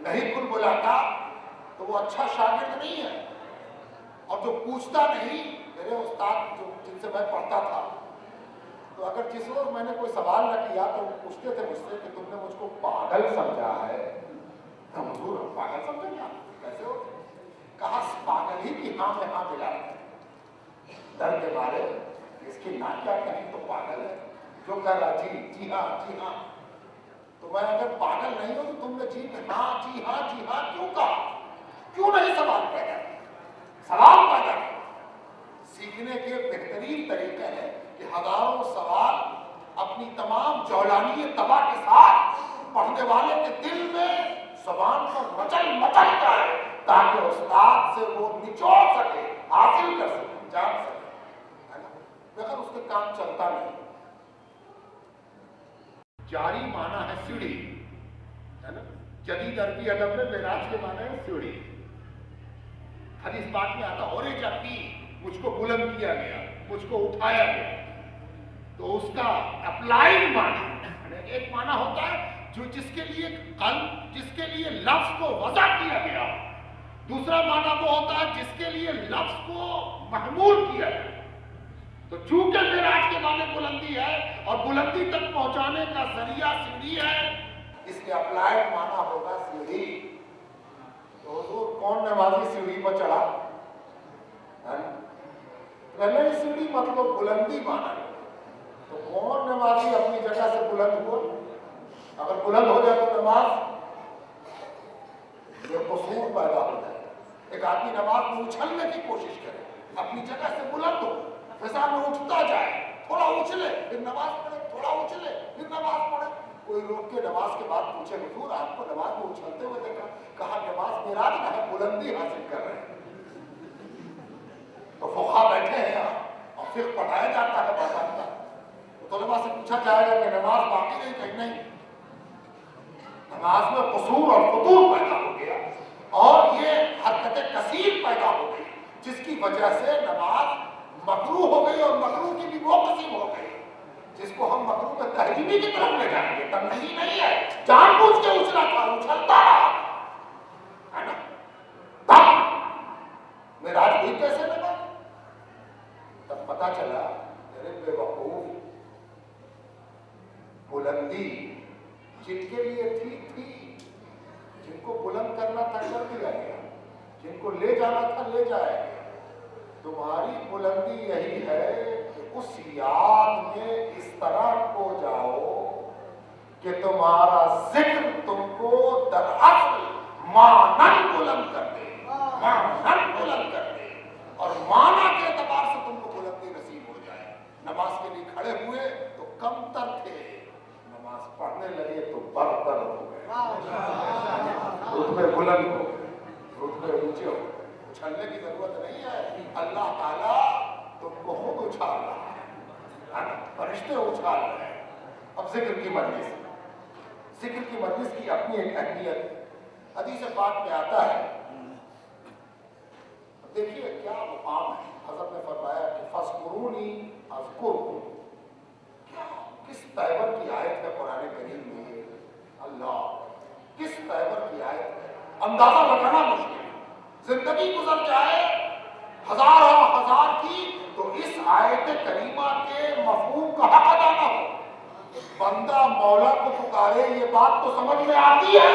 نہیں کل بلاتا تو وہ اچھا شاگرد نہیں ہے. اور جو پوچھتا نہیں، میرے استاد جن سے میں پڑھتا تھا، تو اگر جس روز میں نے کوئی سوال نہ کیا تو وہ پوچھتے تھے مجھ سے کہ تم نے مجھ کو پاگل سمجھا ہے. حضور ہم پاگل سمجھیں گا کیسے ہو؟ کہا پاگل ہی کی ہاں میں ہاں ملا ڈر کے مارے اس کی نہ کیا کہیں تو پاگل ہے، جو کہہ رہا جی ہاں جی ہاں. تو میں اگر پاگل نہیں ہوں تو تم نے جی ہاں کیوں کہا؟ کیوں نہیں سوال پیدا کیا؟ سوال پیدا کیا. سیکھنے کے بہترین طریقے ہیں کہ ہزاروں سوال اپنی تمام جولانی تباہ کے ساتھ پڑھنے والے کے دل میں زبان پر مچل جائے تاکہ استاد سے وہ نچوڑ سکے، حاصل کر سکے، جان سکے. مگر اس کے کام چلتا نہیں. جاری معنی ہے سیڑھی، ہے نا؟ جدید عربی ادب میں معراج کے معنی ہے سیڑھی. حدیث پاک میں آتا اور جاتی مجھ کو بلند کیا گیا، مجھ کو اٹھایا گیا. تو اس کا اپلائیڈ معنی ایک معنی ہوتا ہے جو جس کے لیے قلب، جس کے لیے لفظ کو وضع کیا گیا. دوسرا معنی وہ ہوتا ہے جس کے لیے لفظ کو محمول کیا گیا. تو چونکہ معراج کے معنی بلندی ہے اور بلندی تک پہنچانے کا ذریعہ سیڑھی ہے، اس کے اپلائیڈ معنی ہوگا سیڑھی. تو حضور کون نمازی سیڑھی پر چڑھا؟ نہیں، سیڑھی مطلب بلندی معنی. تو کون نمازی اپنی جگہ سے بلند ہوا؟ اگر بلند ہو جائے تو نماز یہ قصور پیدا ہو جائے. ایک آدمی نماز میں اچھلنے کی کوشش کرے، اپنی جگہ سے بلند ہو، فضا میں اٹھتا جائے، تھوڑا اچھلے پھر نماز پڑھے، تھوڑا اچھلے پھر نماز پڑھے. کوئی روک کے نماز کے بعد پوچھے حضور آپ کو نماز میں اچھلتے ہوئے دیکھا. کہا نماز معراج نہ ہے، بلندی حاصل کر رہے ہیں. تو فقہا بیٹھے ہیں یہاں اور فقہ پڑھایا جاتا ہے باقاعدہ. طلباء سے پوچھا جائے گا کہ نماز باقی نہیں؟ کہیں نہیں، نماز میں قصور اور فطور پیدا ہو گیا اور یہ حرکت کثیر پیدا ہو گئی جس کی وجہ سے نماز مکروہ ہو گئی. اور مکروہ کی بھی وہ قسم ہو گئی جس کو ہم مکروہ میں تحریمی کی طرف لے جائیں گے. تنزیہ نہیں ہے، جان بوجھ کے اچھلا تھا، اچھلتا رہا ہے نا. تب معراج ہوئی کیسے نماز؟ تب پتا چلا میرے بے وقوف بلندی جن کے لیے ٹھیک تھی، جن کو بلند کرنا تھا کر دیا گیا، جن کو لے جانا تھا لے جایا گیا. تمہاری بلندی یہی ہے کہ اس یاد میں اس طرح کھو جاؤ کہ تمہارا ذکر تم کو دراصل معنن بلند کر دے، معنن بلند کر دے، اور معنی کے اعتبار سے تم کو بلندی نصیب ہو جائے. نماز کے لیے کھڑے ہوئے تو کم تر تھے، نماز پڑھنے لگے تو برتر ہو گئے، رتبے بلند ہو گئے، رتبے اونچے ہو گئے. اچھلنے کی ضرورت نہیں ہے، اللہ تعالیٰ تم کو خود اچھال رہا ہے، فرشتے اچھال رہے ہیں. اب ذکر کی مجلس، ذکر کی مجلس کی اپنی ایک اہمیت حدیث پاک میں آتا ہے. دیکھیے کیا مقام ہے. حضرت نے فرمایا کہ فاذکرونی اذکرکم. کس تیور کی آیت ہے قرآن کریم میں؟ اللہ، کس تیور کی آیت ہے؟ اندازہ لگانا مشکل ہے. زندگی گزر جائے ہزار کی تو اس آیت کریمہ کے مفہوم کا حق ادا نہ ہو. بندہ مولا کو پکارے، یہ بات تو سمجھ میں آتی ہے